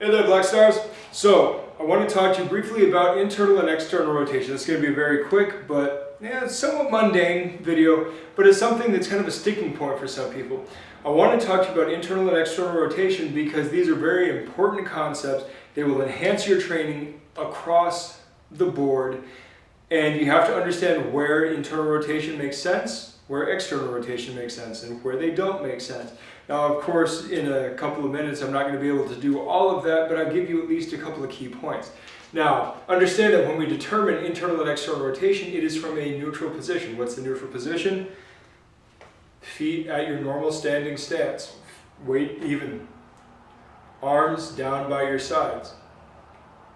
Hey there, Black Stars. So, I want to talk to you briefly about internal and external rotation. This is going to be a very quick, but somewhat mundane video, but it's something that's kind of a sticking point for some people. I want to talk to you about internal and external rotation because these are very important concepts. They will enhance your training across the board, and you have to understand where internal rotation makes sense, where external rotation makes sense, and where they don't make sense. Now, of course, in a couple of minutes, I'm not going to be able to do all of that, but I'll give you at least a couple of key points. Now, understand that when we determine internal and external rotation, it is from a neutral position. What's the neutral position? Feet at your normal standing stance. Weight even. Arms down by your sides.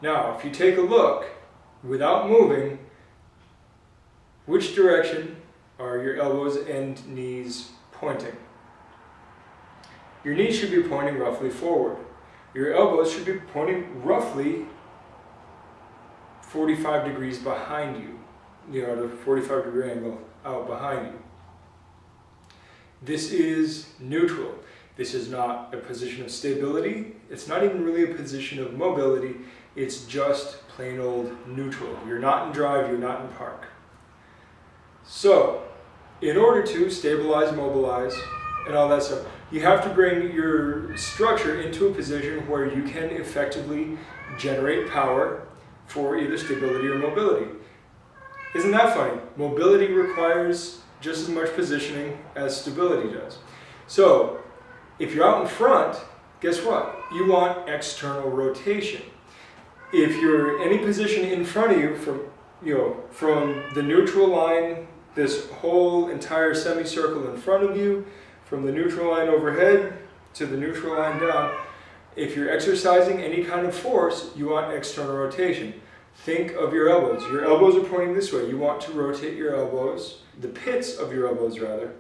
Now, if you take a look, without moving, which direction are your elbows and knees pointing? Your knees should be pointing roughly forward. Your elbows should be pointing roughly 45 degrees behind you. At a 45-degree angle out behind you. This is neutral. This is not a position of stability. It's not even really a position of mobility. It's just plain old neutral. You're not in drive, you're not in park. So, in order to stabilize, mobilize, and all that stuff, you have to bring your structure into a position where you can effectively generate power for either stability or mobility. Isn't that funny? Mobility requires just as much positioning as stability does. So, if you're out in front, guess what? You want external rotation. If you're any position in front of you from the neutral line, this whole entire semicircle in front of you, from the neutral line overhead to the neutral line down, if you're exercising any kind of force, you want external rotation. Think of your elbows. Your elbows are pointing this way. You want to rotate your elbows, the pits of your elbows rather,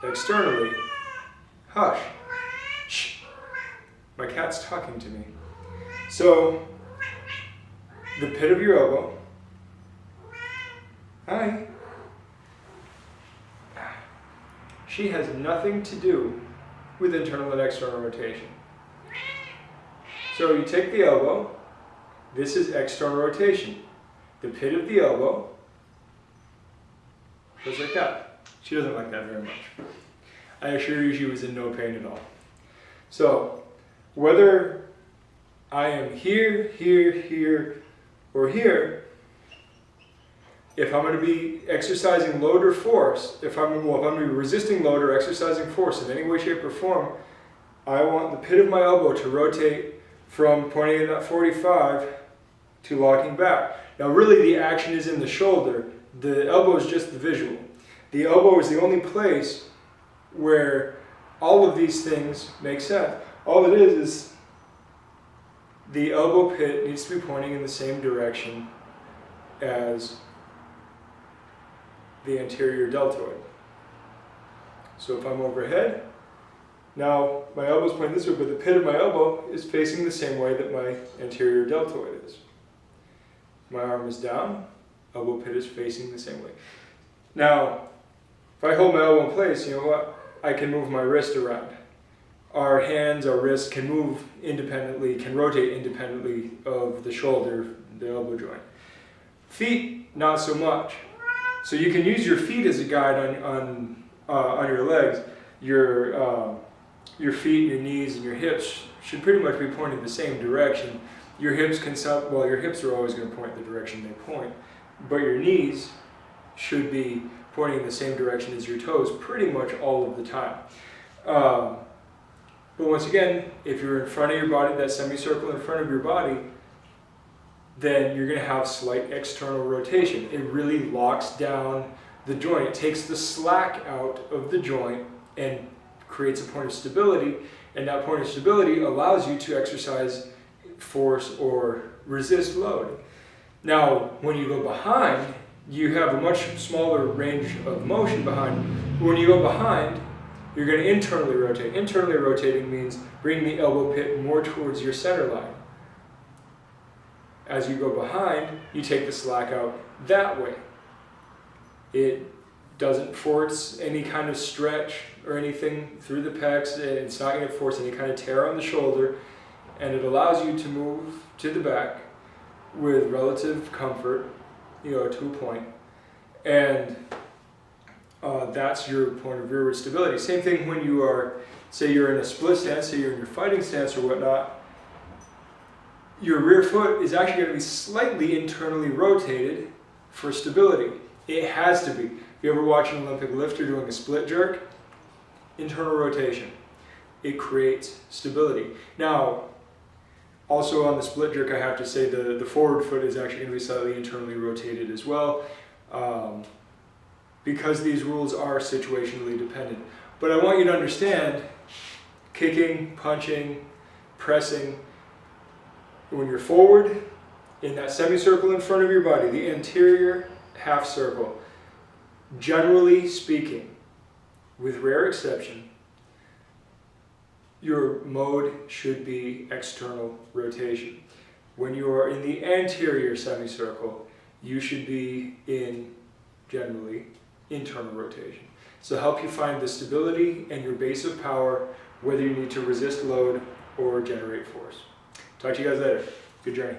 externally. Hush. Shh. My cat's talking to me. So, the pit of your elbow. Hi. She has nothing to do with internal and external rotation. So you take the elbow, this is external rotation. The pit of the elbow goes like that. She doesn't like that very much. I assure you she was in no pain at all. So whether I am here, here, here, or here, if I'm going to be exercising load or force, if I'm going to be resisting load or exercising force in any way, shape, or form, I want the pit of my elbow to rotate from pointing at that 45 to locking back. Now really the action is in the shoulder. The elbow is just the visual. The elbow is the only place where all of these things make sense. All it is the elbow pit needs to be pointing in the same direction as the anterior deltoid. So if I'm overhead, now my elbow's pointing this way, but the pit of my elbow is facing the same way that my anterior deltoid is. My arm is down, elbow pit is facing the same way. Now, if I hold my elbow in place, you know what? I can move my wrist around. Our hands, our wrists can move independently, can rotate independently of the shoulder, the elbow joint. Feet, not so much. So you can use your feet as a guide on your legs. Your feet, your knees, and your hips should pretty much be pointing the same direction. Your hips your hips are always going to point the direction they point, but your knees should be pointing in the same direction as your toes pretty much all of the time. But once again, if you're in front of your body, that semicircle in front of your body, then you're going to have slight external rotation. It really locks down the joint. It takes the slack out of the joint and creates a point of stability, and that point of stability allows you to exercise force or resist load. Now, when you go behind, you have a much smaller range of motion behind. When you go behind, you're going to internally rotate. Internally rotating means bringing the elbow pit more towards your center line. As you go behind, you take the slack out that way. It doesn't force any kind of stretch or anything through the pecs. It's not going to force any kind of tear on the shoulder. and it allows you to move to the back with relative comfort, to a point, and that's your point of rearward stability. Same thing when you are, say you're in a split stance, say you're in your fighting stance or whatnot, your rear foot is actually going to be slightly internally rotated for stability. It has to be. If you ever watch an Olympic lifter doing a split jerk, internal rotation. It creates stability. Now, also on the split jerk, I have to say the forward foot is actually going to be slightly internally rotated as well, because these rules are situationally dependent. But I want you to understand, kicking, punching, pressing, when you're forward, in that semicircle in front of your body, the anterior half circle, generally speaking, with rare exception, your mode should be external rotation. When you are in the anterior semicircle, you should be in, generally, internal rotation. So help you find the stability and your base of power, whether you need to resist load or generate force. Talk to you guys later. Good journey.